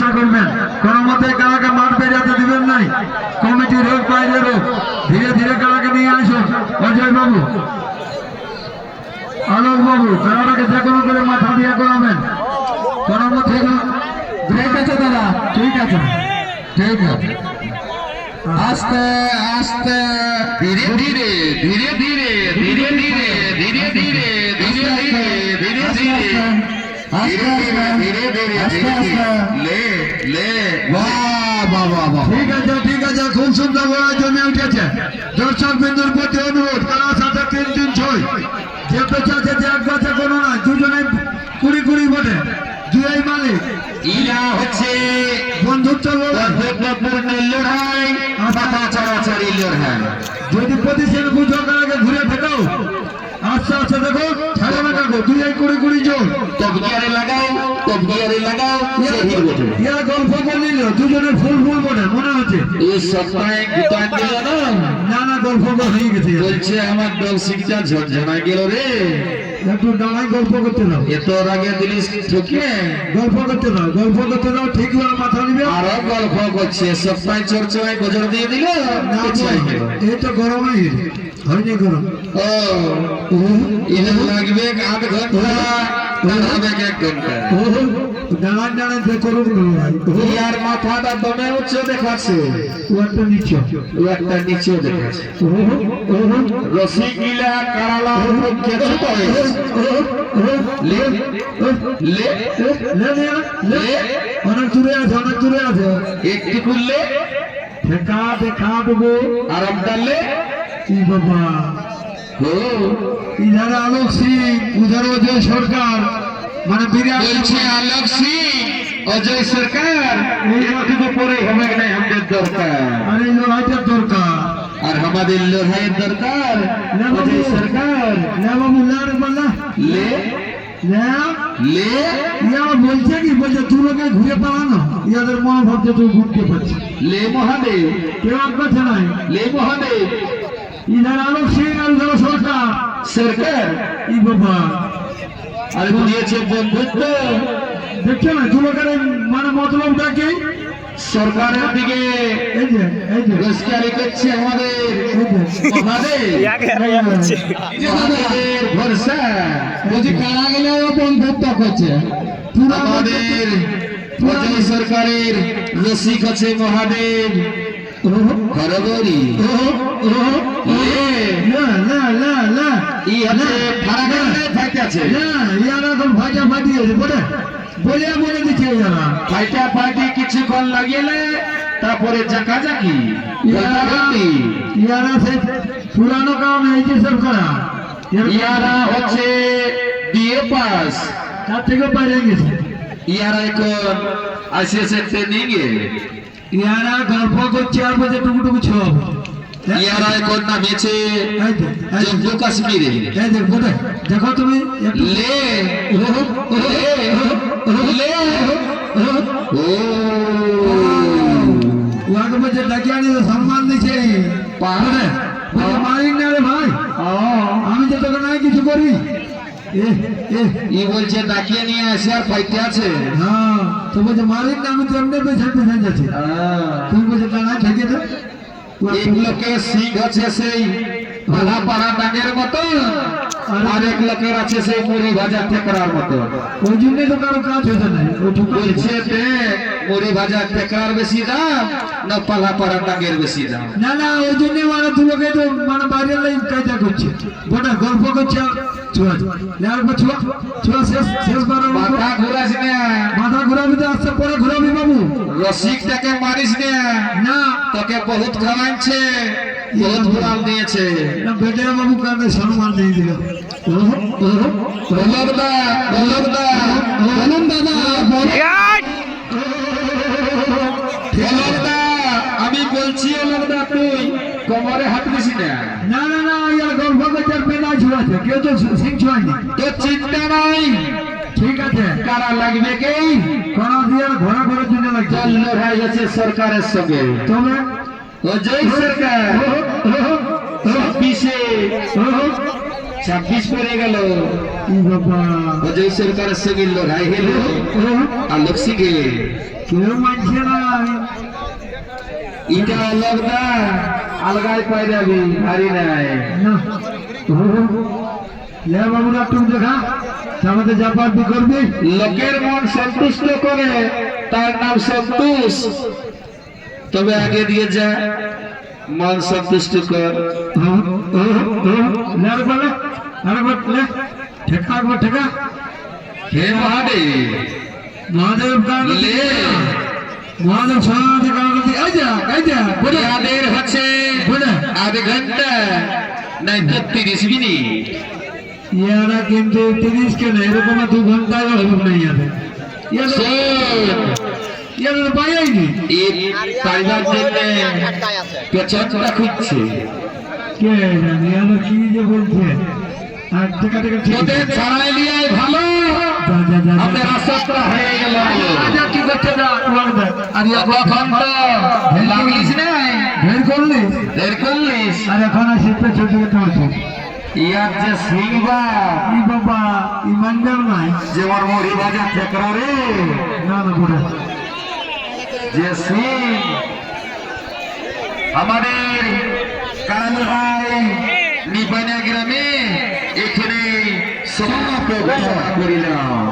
রক্ষা করবেন, কোনো মতে কারাকে মাঠ বেরিয়ে দিবেন নাই। কমিটির হোক বাইরের হোক ধীরে ধীরে কারাকে নিয়ে আসুন। অজয় বাবু, আলোক বাবু, কারাকে যে কোনো করে মাথা দিয়ে করাবেন। কোনো মতে ঠিক আছে দাদা, ঠিক আছে, ঠিক আছে। আস্তে আস্তে ধীরে ধীরে ধীরে ধীরে ধীরে ধীরে ধীরে ধীরে ধীরে ধীরে ধীরে ঠিক আছে, ঠিক আছে, খুব সুন্দর লড়াই জমে উঠেছে। দর্শক বিন্দুর প্রতি অনুরোধ, কারোর সাথে 3-3-6 যে পেছে আছে, যে এক গাছে কোনো না, দুজনে 20-20 ভোটে দুই মালিক। ইরা হচ্ছে বন্ধুত্ব লড়াই, লড়াই, মাথা চড়াচড়ি লড়াই। যদি পজিশন বুঝো কারাকে ঘুরে ফেকাও, আস্তে আস্তে দেখো ছাড়ো না কাকু, 2-20 জোর তবগিয়ারে লাগাও, তবগিয়ারে লাগাও, সেই বটে। ইয়া গল্প করে নিল, দুজনের ফুল ফুল বটে মনে হচ্ছে। এই সপ্তাহে গুতান দিল না, না না, গল্প হয়ে গেছে। বলছে আমার ডল শিখটা ঝরঝরাই গেল রে। একটু দাঁড়ায় গল্প করতে দাও, এত আগে দিলিস ঠকে গল্প করতে দাও, গল্প করতে দাও, ঠিক হলো মাথা নিবে। আরো গল্প করছে, সপ্তাহে চর্চায় গজর দিয়ে দিল। এই তো গরমে হয়নি গরম। ও এটা লাগবে আধ ঘন্টা, হবে 1 ঘন্টা। দাঁড়ান দাঁড়ান করুন ইয়ার মাথাটা দমে উচ্চ দেখাচ্ছে, একটা নিচে, একটা নিচেও দেখাচ্ছে। রসিকিলা কারালা পক্ষে ছোট হয়েছে। লে লে লে অনেক দূরে আছে, অনেক দূরে আছে। একটু খুললে দেখা দেখা দেবো। আরাম ডাললে কি বাবা, ও ইধারে আলোক সিং, উধার অজয় সরকার, মানে বিরাট বলছে আলোক সিং, অজয় সরকার। এইটুকু পরে হবে না আমাদের দরকার, আর এই লড়াইটার দরকার। আর আমাদের লড়াইয়ের দরকার অজয় সরকার। না বাবু, না রে বাবা, লে না। লে ইয়া বলছে কি, বলছে তুই লোকে ঘুরে পালানো, ইয়াদের মনোভাব যে তুই ঘুরতে পারছিস। লে মহাদেব, কেউ আর কাছে নাই। লে মহাদেব ইধারে আলোক সিং আর উধার সরকার সরকার। ই বাবা, আর দিয়েছে বন্ধুত্ব। দেখছো না দু লোকের মানে মতলবটা কি? সরকারের দিকে এই যে এই যে রসকারি করছে আমাদের মহাদেব, মহাদেবের ভরসা। বলছি কারা গেলে বন্ধুত্ব করছে। আমাদের অজয় সরকারের রসিক আছে মহাদেব। হরবরি না না না না, ইহাতে ফারাগানে ফাইতে আছে, না ইয়ারা এখন ফাটা ফাটি আছে বলে বলে বলে দিচ্ছে ইয়ারা। ফাইটা ফাইটি কিছুক্ষণ লাগিয়েলে তারপরে জাকাজাকি ইয়ারা সে পুরানো কারণ এই যে সব করা, ইয়ারা হচ্ছে বিএ পাস, তার থেকে বাইরে গেছে। ইয়ারা এখন আইসিএসের ট্রেনিং এ, ইয়ারা গল্প করছে আর বলছে টুকুটুকু ছব। ইয়ারা এখন নামেছে জম্মু কাশ্মীরে। এই দেখ বলে দেখো তুমি লে লে ও ওয়াকে বলছে ডাকিয়ে আনি সম্মান দিচ্ছে পাহাড়ে, বলছে মারিক না রে ভাই, আমি যে তোকে নাই কিছু করি। ই বলছে ডাকিয়ে নিয়ে আসে আর ফাইটে আছে। হ্যাঁ তো বলছে মারিক না, আমি তো এমনি পেছন পেছন যাচ্ছি। তুমি বলছে না ঠেকে দে। এক লোকের সিং আছে সেই ভালা পাড়া ডাঙের মতো, আর এক লোকের আছে সেই মুড়ি ভাজা টেকরার মতো। ওই জন্যই তো কারো কাজ হয়েছে না। বলছে দেখ মুড়ি ভাজা টেকরার বেশি দাম না পালা পাড়া ডাঙের বেশি দাম। না না, ওই জন্যই মানে দু লোকে তো মানে বাইরের লাইন কাজটা করছে, গোটা গল্প করছে। ছোঁয়া ছোঁয়া ছোঁয়া শেষ শেষ বার মাথা ঘুরাস না, মাথা ঘুরাবি তো আসতে পরে ঘুরাবি বাবু। রসিকটাকে মারিস না, না তোকে বহুত খাওয়াইছে, বহুত ঘুরাল দিয়েছে। না বেটে বাবু কানে সম্মান দিয়ে দিল। বলবদা বলবদা বলুন দাদা, বলবদা আমি বলছি বলবদা তুই কোমরে হাত দিস না। না না না, ইয়ার গল্প করছে আর পেনা ছুঁয়াছে, কেউ তো সিং ছুঁয়ায়নি। তোর চিন্তা নাই, ঠিক আছে, কারা লাগবে কে কোন দিয়ে ঘোরা ঘোরার জন্য লাগছে। দল লড়াই আছে সরকারের সঙ্গে, তবে অজয় সরকার 26 26 পড়ে গেল ই বাবা অজয় সরকারের সঙ্গে লড়াই হলো আলোক সিংহে কেউ মানছে না এটা অলগ না আলগাই পাই যাবি হারি নাই না লে বাবুরা তুমি দেখা আমাদের যা পারবি করবি লোকের মন সন্তুষ্ট করে তার নাম সন্তোষ তবে আগে দিয়ে যা মন সন্তুষ্ট কর লে বলে আরে বলে ঠেকা একবার ঠেকা হে মহাদেব মহাদেব কারণ লে মহাদেব সমাধি কারণ এই যা বলে আমাদের হচ্ছে বলে আধ ঘন্টা নাই 30 মিনিট ইয়ারা কিন্তু 30 কেন এরকম 2 ঘন্টায় হবে না ইয়ারা তো পাইনি এই পাইবার জন্য পেছনটা খুঁজছে কে জানি ইয়ারা কি যে বলছে আর টেকা টেকা ঠিক ওদের ছাড়াই নিয়ে ভালো যা আমাদের আশাটা হয়ে গেল আচ্ছা কি করতে যা আর এখন তো লাগলিস না বের করলি দের করলিস আর এখন আসি তো ছোট করছে ইয়ার যে সিংবা ই বাবা ইমানদার নাই যেমন মুড়ি ভাজা ঠেকরা রে না না বুড়া যে সিং আমাদের কারামহাই নিবানা গ্রামে এখানে সমাপ্ত ঘোষণা করিলাম।